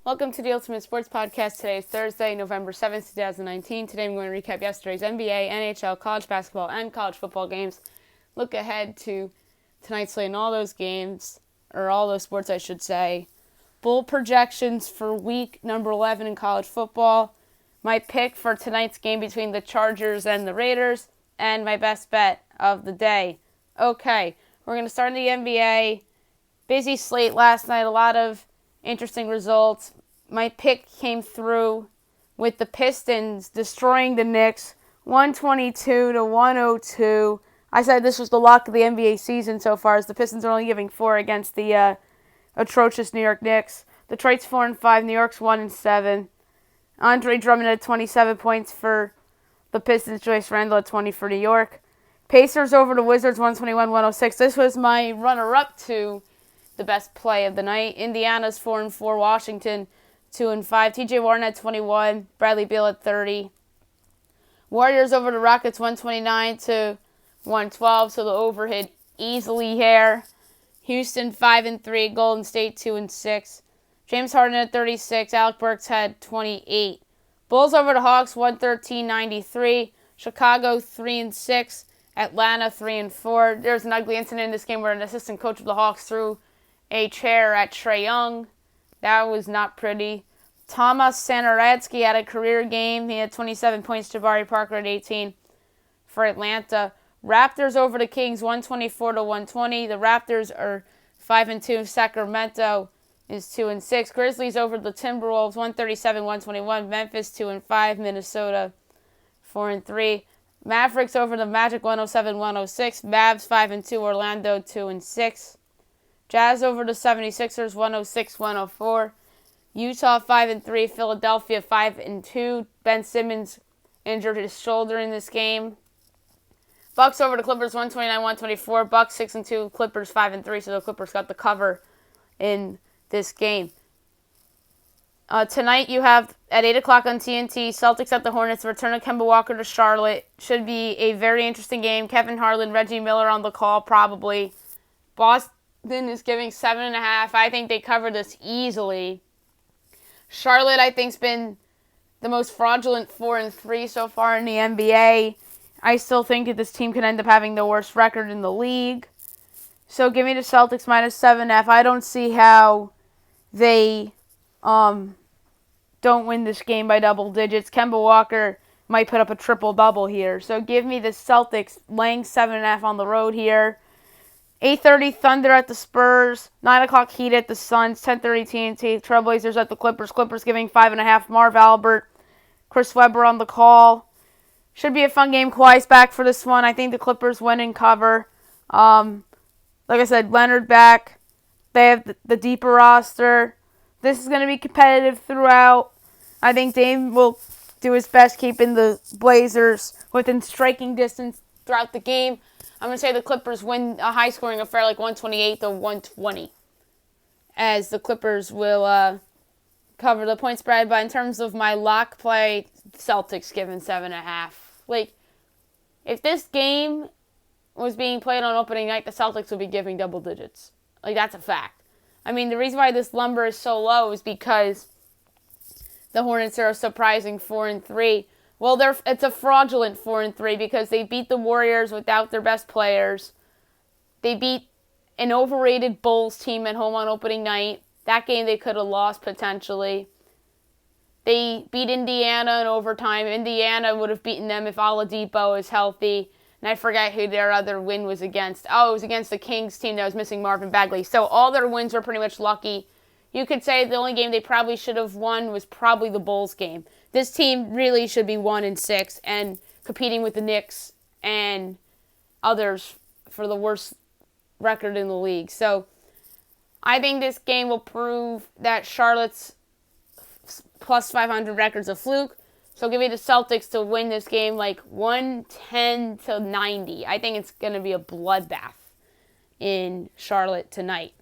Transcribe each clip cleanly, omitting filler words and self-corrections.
Welcome to the Ultimate Sports Podcast. Today is Thursday, November 7th, 2019. Today I'm going to recap yesterday's NBA, NHL, college basketball, and college football games. Look ahead to tonight's slate and all those games, or all those sports I should say. Bowl projections for week number 11 in college football. My pick for tonight's game between the Chargers and the Raiders. And my best bet of the day. Okay, we're going to start in the NBA. Busy slate last night, a lot of interesting results. My pick came through with the Pistons destroying the Knicks 122-102. I said this was the lock of the NBA season so far, as the Pistons are only giving 4 against the atrocious New York Knicks. Detroit's 4-5, New York's 1-7. Andre Drummond had 27 points for the Pistons, Joyce Randle at 20 for New York. Pacers over the Wizards 121-106. This was my runner-up to the best play of the night. Indiana's 4-4, Washington 2-5. TJ Warren at 21, Bradley Beal at 30. Warriors over the Rockets 129-112, so the over hit easily here. Houston 5-3, Golden State 2-6. James Harden at 36, Alec Burks had 28. Bulls over the Hawks 113-93. Chicago 3-6. Atlanta 3-4. There's an ugly incident in this game where an assistant coach of the Hawks threw a chair at Trae Young. That was not pretty. Thomas Satoransky had a career game. He had 27 points. Jabari Parker at 18 for Atlanta. Raptors over the Kings 124-120. The Raptors are 5-2. Sacramento is 2-6. Grizzlies over the Timberwolves 137-121. Memphis 2-5. Minnesota 4-3. Mavericks over the Magic 107-106. Mavs 5-2. Orlando 2-6. Jazz over the 76ers 106-104. Utah 5-3. Philadelphia 5-2. Ben Simmons injured his shoulder in this game. Bucks over the Clippers 129-124. Bucks 6-2. Clippers 5-3. So the Clippers got the cover in this game. Tonight you have at 8 o'clock on TNT, Celtics at the Hornets, the return of Kemba Walker to Charlotte. Should be a very interesting game. Kevin Harlan, Reggie Miller on the call probably. Boston is giving 7.5. I think they cover this easily. Charlotte, I think, has been the most fraudulent 4-3 so far in the NBA. I still think that this team could end up having the worst record in the league. So give me the Celtics minus 7.5. I don't see how they don't win this game by double digits. Kemba Walker might put up a triple-double here. So give me the Celtics laying 7.5 on the road here. 8:30 Thunder at the Spurs. 9 o'clock Heat at the Suns. 10:30 TNT. Trailblazers at the Clippers. Clippers giving 5.5. Marv Albert, Chris Webber on the call. Should be a fun game. Kawhi's back for this one. I think the Clippers win and cover. Like I said, Leonard back. They have the deeper roster. This is going to be competitive throughout. I think Dame will do his best keeping the Blazers within striking distance throughout the game. I'm going to say the Clippers win a high-scoring affair like 128-120, as the Clippers will cover the point spread. But in terms of my lock play, Celtics given 7.5. Like, if this game was being played on opening night, the Celtics would be giving double digits. Like, that's a fact. I mean, the reason why this number is so low is because the Hornets are a surprising 4-3. Well, it's a fraudulent 4-3 because they beat the Warriors without their best players. They beat an overrated Bulls team at home on opening night. That game they could have lost potentially. They beat Indiana in overtime. Indiana would have beaten them if Oladipo is healthy. And I forget who their other win was against. Oh, it was against the Kings team that was missing Marvin Bagley. So all their wins were pretty much lucky. You could say the only game they probably should have won was probably the Bulls game. This team really should be 1-6 and competing with the Knicks and others for the worst record in the league. So I think this game will prove that Charlotte's plus 500 record's a fluke. So give me the Celtics to win this game like 110-90. I think it's going to be a bloodbath in Charlotte tonight.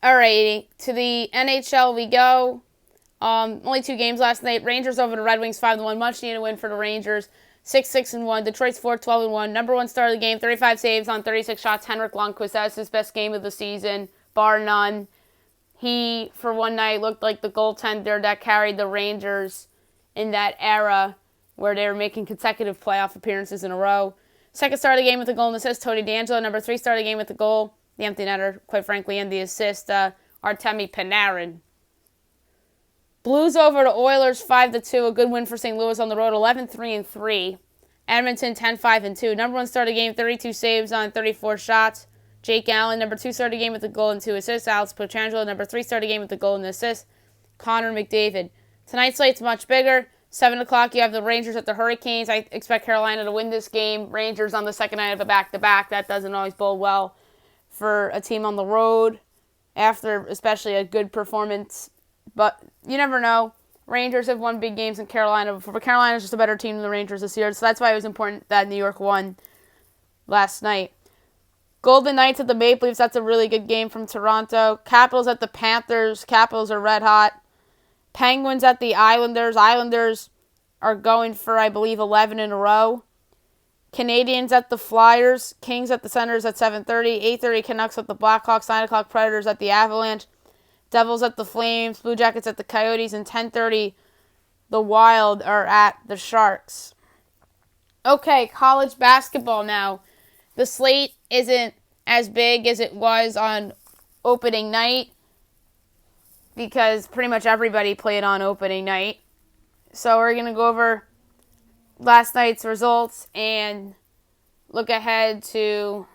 Alrighty, to the NHL we go. Only 2 games last night. Rangers over the Red Wings 5-1. Much needed win for the Rangers. 6-6-1. Detroit's 4-12-1. Number 1 star of the game. 35 saves on 36 shots. Henrik Lundqvist. That's his best game of the season, bar none. He, for one night, looked like the goaltender that carried the Rangers in that era where they were making consecutive playoff appearances in a row. Second star of the game with a goal and assist, Tony DeAngelo. Number 3 star of the game with the goal, the empty netter, quite frankly, and the assist, Artemi Panarin. Blues over to Oilers 5-2, a good win for St. Louis on the road, 11-3-3. Edmonton 10-5-2. Number 1 star of the game, 32 saves on 34 shots. Jake Allen, number 2 star of the game with the goal and 2 assists. Alex Pietrangelo, number 3 star of the game with the goal and the assist. Connor McDavid. Tonight's slate's much bigger. 7 o'clock, you have the Rangers at the Hurricanes. I expect Carolina to win this game. Rangers on the second night of a back-to-back. That doesn't always bode well for a team on the road after especially a good performance. But you never know. Rangers have won big games in Carolina before, but Carolina's just a better team than the Rangers this year. So that's why it was important that New York won last night. Golden Knights at the Maple Leafs. That's a really good game from Toronto. Capitals at the Panthers. Capitals are red hot. Penguins at the Islanders. Islanders are going for, I believe, 11 in a row. Canadians at the Flyers. Kings at the Senators at 7:30. 8:30 Canucks at the Blackhawks. 9 o'clock Predators at the Avalanche. Devils at the Flames. Blue Jackets at the Coyotes. And 10:30 the Wild are at the Sharks. Okay, college basketball now. The slate isn't as big as it was on opening night because pretty much everybody played on opening night. So we're going to go over last night's results and look ahead to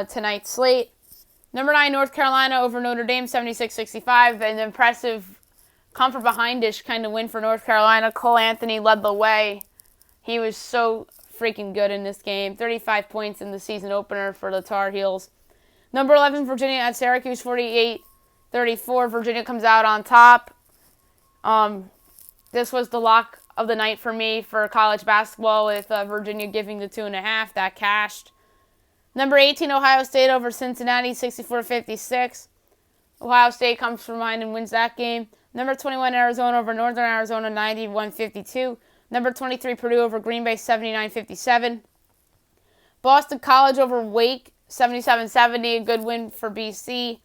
tonight's slate. Number 9, North Carolina over Notre Dame, 76-65. An impressive come-from-behind-ish kind of win for North Carolina. Cole Anthony led the way. He was so freaking good in this game. 35 points in the season opener for the Tar Heels. Number 11, Virginia at Syracuse, 48-34. Virginia comes out on top. This was the lock of the night for me for college basketball with Virginia giving the 2.5. That cashed. Number 18, Ohio State over Cincinnati, 64-56. Ohio State comes from behind and wins that game. Number 21, Arizona over Northern Arizona, 91-52. Number 23, Purdue over Green Bay, 79-57. Boston College over Wake, 77-70, a good win for BC.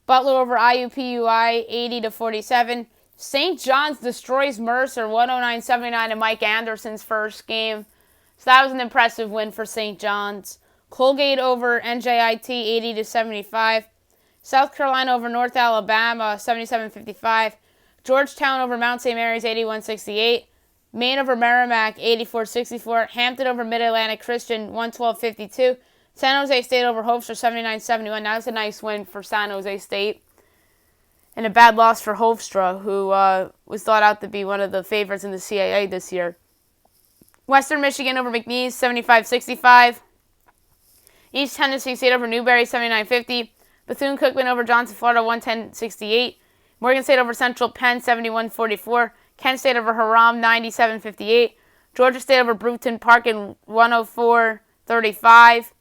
Butler over IUPUI, 80-47. St. John's destroys Mercer, 109-79 in Mike Anderson's first game. So that was an impressive win for St. John's. Colgate over NJIT, 80-75. South Carolina over North Alabama, 77-55. Georgetown over Mount St. Mary's, 81-68. Maine over Merrimack, 84-64. Hampton over Mid-Atlantic Christian, 112-52. San Jose State over Hofstra, 79-71. That was a nice win for San Jose State. And a bad loss for Hofstra, who was thought out to be one of the favorites in the CAA this year. Western Michigan over McNeese, 75-65. East Tennessee State over Newberry, 79-50. Bethune-Cookman over Johnson, Florida, 110-68. Morgan State over Central Penn, 71-44. Kent State over Haram, 97-58. Georgia State over Brewton Park in 104-35.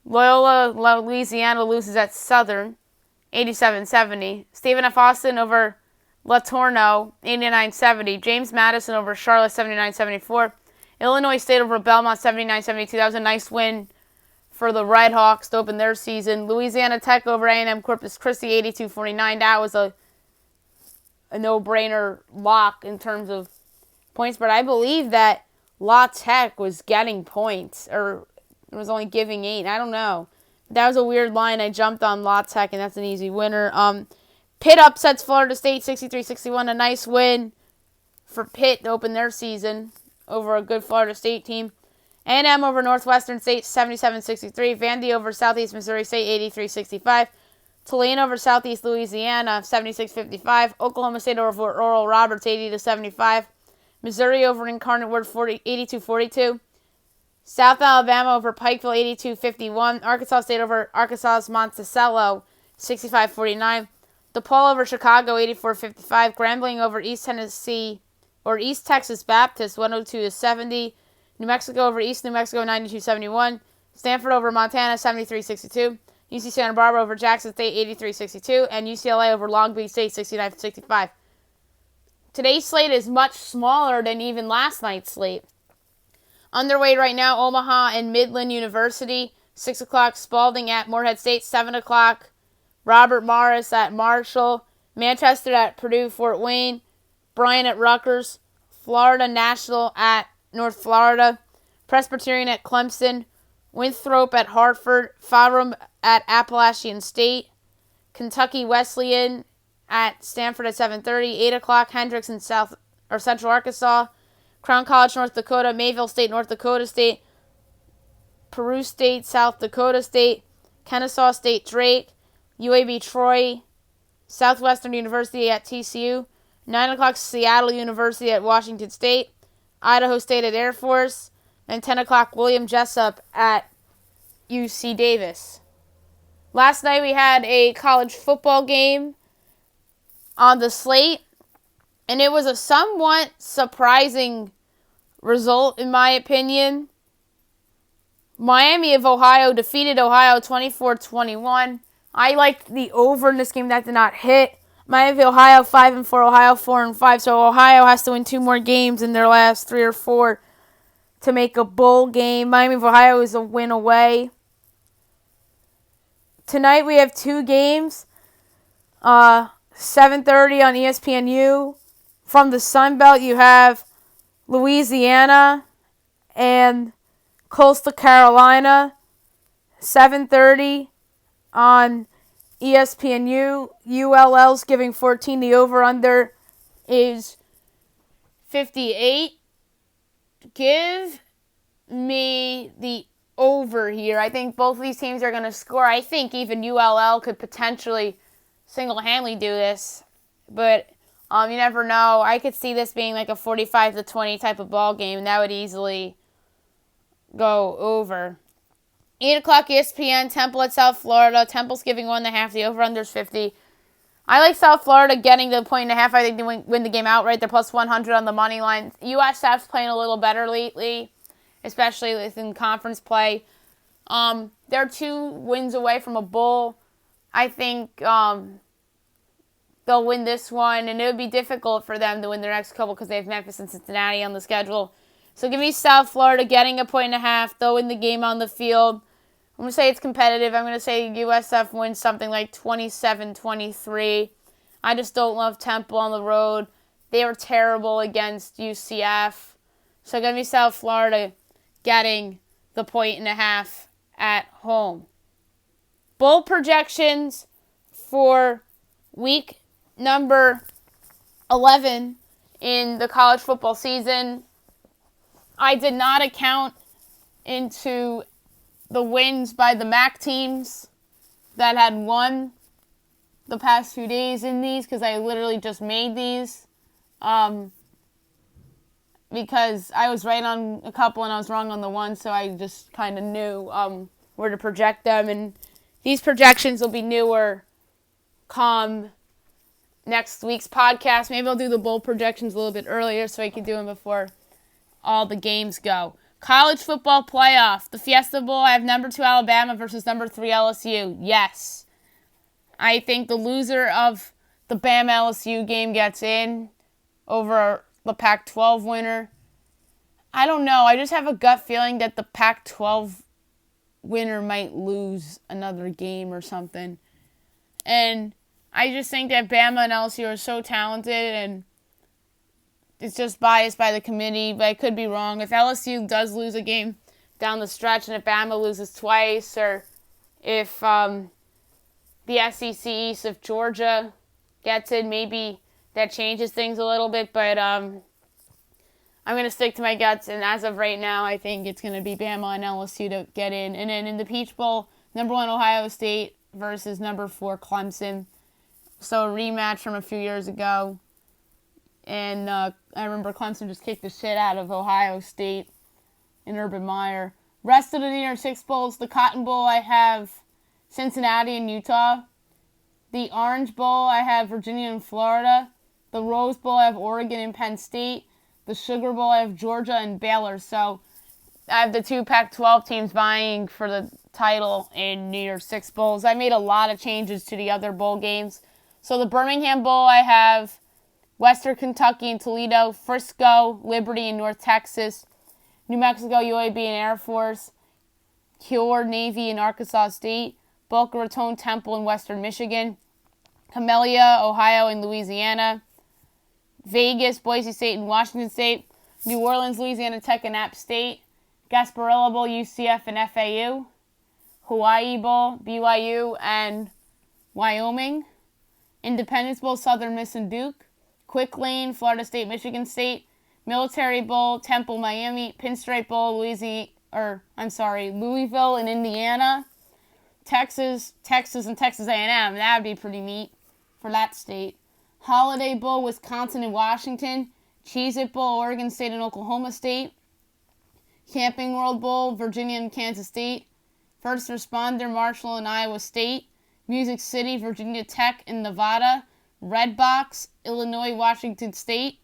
Loyola, Louisiana loses at Southern, 87-70. Stephen F. Austin over Latorno, 89-70. James Madison over Charlotte, 79-74. Illinois State over Belmont, 79-72. That was a nice win for the Red Hawks to open their season. Louisiana Tech over A&M Corpus Christi, 82-49. That was a no-brainer lock in terms of points. But I believe that La Tech was getting points, or it was only giving 8. I don't know. That was a weird line. I jumped on La Tech, and that's an easy winner. Pitt upsets Florida State, 63-61. A nice win for Pitt to open their season over a good Florida State team. A&M over Northwestern State, 77-63. Vandy over Southeast Missouri State, 83-65. Tulane over Southeast Louisiana, 76-55. Oklahoma State over Oral Roberts, 80-75. Missouri over Incarnate Word, 82-42. South Alabama over Pikeville, 82-51. Arkansas State over Arkansas Monticello, 65-49. DePaul over Chicago, 84-55. Grambling over East Texas Baptist, 102-70. New Mexico over East New Mexico, 92-71. Stanford over Montana, 73-62. UC Santa Barbara over Jackson State, 83-62. And UCLA over Long Beach State, 69-65. Today's slate is much smaller than even last night's slate. Underway right now, Omaha and Midland University. 6 o'clock, Spalding at Morehead State. 7 o'clock, Robert Morris at Marshall, Manchester at Purdue Fort Wayne, Bryant at Rutgers, Florida National at North Florida, Presbyterian at Clemson, Winthrop at Hartford, Farum at Appalachian State, Kentucky Wesleyan at Stanford at 7:30, 8 o'clock, Hendrix in Central Arkansas, Crown College, North Dakota, Mayville State, North Dakota State, Peru State, South Dakota State, Kennesaw State, Drake, UAB Troy, Southwestern University at TCU, 9 o'clock, Seattle University at Washington State, Idaho State at Air Force, and 10 o'clock, William Jessup at UC Davis. Last night we had a college football game on the slate, and it was a somewhat surprising result, in my opinion. Miami of Ohio defeated Ohio 24-21. I liked the over in this game. That did not hit. Miami of Ohio 5-4, Ohio 4-5. So Ohio has to win 2 more games in their last 3 or 4 to make a bowl game. Miami of Ohio is a win away. Tonight we have 2 games. 7:30 on ESPNU. From the Sun Belt, you have Louisiana and Coastal Carolina. 7:30 on ESPNU. ULL's giving 14. The over-under is 58. Give me the over here. I think both of these teams are going to score. I think even ULL could potentially single-handedly do this. But you never know. I could see this being like a 45-20 type of ball game, and that would easily go over. 8 o'clock ESPN, Temple at South Florida. Temple's giving 1.5. The over-under is 50. I like South Florida getting the 1.5. I think they win the game outright. They're plus 100 on the money line. USF's playing a little better lately, especially within conference play. They're 2 wins away from a bowl. I think they'll win this one, and it would be difficult for them to win their next couple because they have Memphis and Cincinnati on the schedule. So give me South Florida getting 1.5. They'll win the game on the field. I'm going to say it's competitive. I'm going to say USF wins something like 27-23. I just don't love Temple on the road. They were terrible against UCF. So give me South Florida getting the 1.5 at home. Bowl projections for week number 11 in the college football season. I did not account into the wins by the MAC teams that had won the past few days in these because I literally just made these because I was right on a couple and I was wrong on the one, so I just kind of knew where to project them. And these projections will be newer come next week's podcast. Maybe I'll do the bowl projections a little bit earlier so I can do them before all the games go. College football playoff. The Fiesta Bowl, I have number 2 Alabama versus number 3 LSU. Yes. I think the loser of the Bama-LSU game gets in over the Pac-12 winner. I don't know. I just have a gut feeling that the Pac-12 winner might lose another game or something. And I just think that Bama and LSU are so talented, and it's just biased by the committee, but I could be wrong. If LSU does lose a game down the stretch, and if Bama loses twice, or if the SEC East, if Georgia gets in, maybe that changes things a little bit, but I'm going to stick to my guts, and as of right now, I think it's going to be Bama and LSU to get in. And then in the Peach Bowl, number 1 Ohio State versus number 4 Clemson. So a rematch from a few years ago. And I remember Clemson just kicked the shit out of Ohio State in Urban Meyer. Rest of the New Year's Six Bowls, the Cotton Bowl, I have Cincinnati and Utah. The Orange Bowl, I have Virginia and Florida. The Rose Bowl, I have Oregon and Penn State. The Sugar Bowl, I have Georgia and Baylor. So I have the 2 Pac-12 teams vying for the title in New Year's Six Bowls. I made a lot of changes to the other bowl games. So the Birmingham Bowl, I have Western Kentucky and Toledo, Frisco, Liberty, and North Texas, New Mexico, UAB, and Air Force, Cure, Navy, and Arkansas State, Boca Raton, Temple, and Western Michigan. Camellia, Ohio, and Louisiana. Vegas, Boise State, and Washington State. New Orleans, Louisiana Tech, and App State. Gasparilla Bowl, UCF, and FAU. Hawaii Bowl, BYU, and Wyoming. Independence Bowl, Southern Miss and Duke. Quick Lane, Florida State, Michigan State. Military Bowl, Temple, Miami. Pinstripe Bowl, Louisville, and Indiana. Texas, and Texas A&M. That would be pretty neat for that state. Holiday Bowl, Wisconsin and Washington. Cheez-It Bowl, Oregon State and Oklahoma State. Camping World Bowl, Virginia and Kansas State. First Responder, Marshall and Iowa State. Music City, Virginia Tech and Nevada. Red Box, Illinois, Washington State.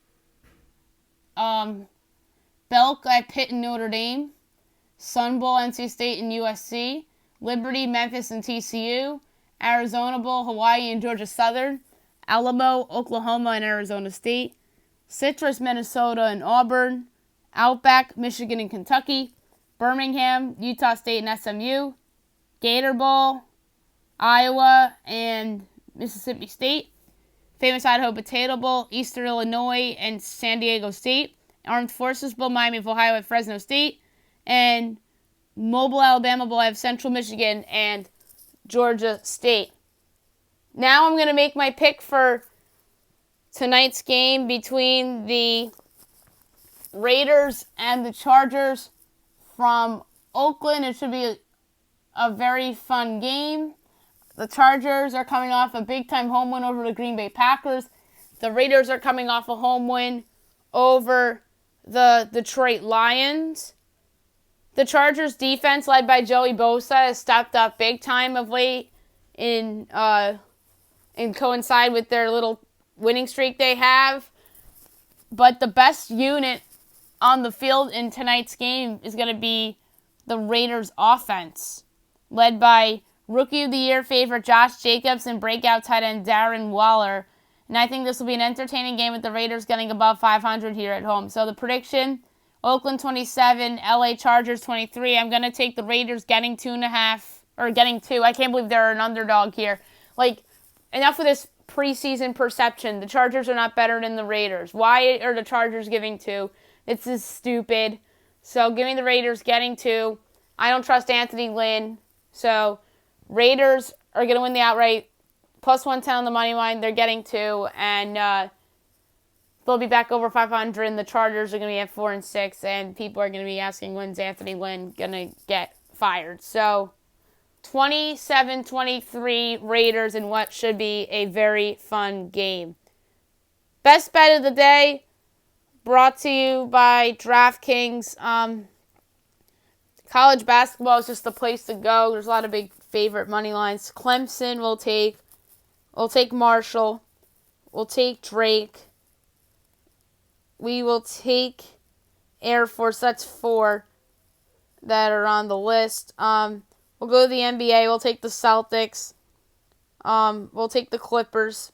Belk at Pitt and Notre Dame. Sun Bowl, NC State and USC. Liberty, Memphis and TCU. Arizona Bowl, Hawaii and Georgia Southern. Alamo, Oklahoma and Arizona State. Citrus, Minnesota and Auburn. Outback, Michigan and Kentucky. Birmingham, Utah State and SMU. Gator Bowl, Iowa and Mississippi State. Famous Idaho Potato Bowl, Eastern Illinois and San Diego State. Armed Forces Bowl, Miami of Ohio at Fresno State. And Mobile, Alabama Bowl, I have Central Michigan and Georgia State. Now I'm going to make my pick for tonight's game between the Raiders and the Chargers from Oakland. It should be a very fun game. The Chargers are coming off a big-time home win over the Green Bay Packers. The Raiders are coming off a home win over the Detroit Lions. The Chargers defense, led by Joey Bosa, has stepped up big time of late in coincide with their little winning streak they have. But the best unit on the field in tonight's game is going to be the Raiders offense, led by Rookie of the Year favorite Josh Jacobs and breakout tight end Darren Waller. And I think this will be an entertaining game with the Raiders getting above 500 here at home. So the prediction, Oakland 27, LA Chargers 23. I'm going to take the Raiders getting 2.5, or getting 2. I can't believe they're an underdog here. Like, enough of this preseason perception. The Chargers are not better than the Raiders. Why are the Chargers giving 2? It's just stupid. So give me the Raiders getting 2. I don't trust Anthony Lynn. So Raiders are going to win the outright. Plus 110 on the money line. They're getting 2. And they'll be back over 500. And the Chargers are going to be at 4-6. And people are going to be asking, when's Anthony Lynn going to get fired? So 27-23 Raiders in what should be a very fun game. Best bet of the day, brought to you by DraftKings. College basketball is just the place to go. There's a lot of big favorite money lines. Clemson will take Marshall. We'll take Drake. We will take Air Force. That's 4 that are on the list. We'll go to the NBA. We'll take the Celtics. We'll take the Clippers.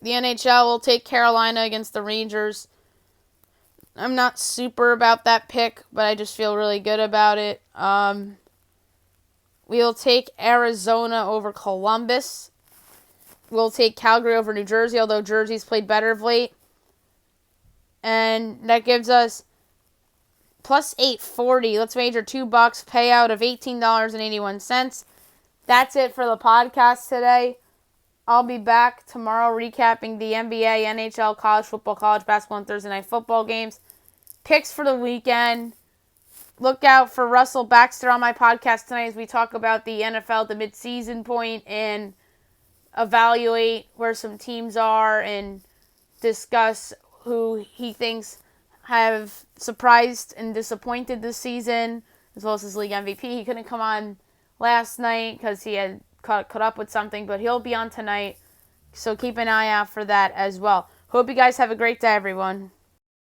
The NHL will take Carolina against the Rangers. I'm not super about that pick, but I just feel really good about it. We'll take Arizona over Columbus. We'll take Calgary over New Jersey, although Jersey's played better of late. And that gives us plus 840. Let's wager $2. Payout of $18.81. That's it for the podcast today. I'll be back tomorrow recapping the NBA, NHL, college football, college basketball, and Thursday night football games. Picks for the weekend. Look out for Russell Baxter on my podcast tonight as we talk about the NFL at the midseason point and evaluate where some teams are and discuss who he thinks have surprised and disappointed this season, as well as his league MVP. He couldn't come on last night because he had caught up with something, but he'll be on tonight, so keep an eye out for that as well. Hope you guys have a great day, everyone.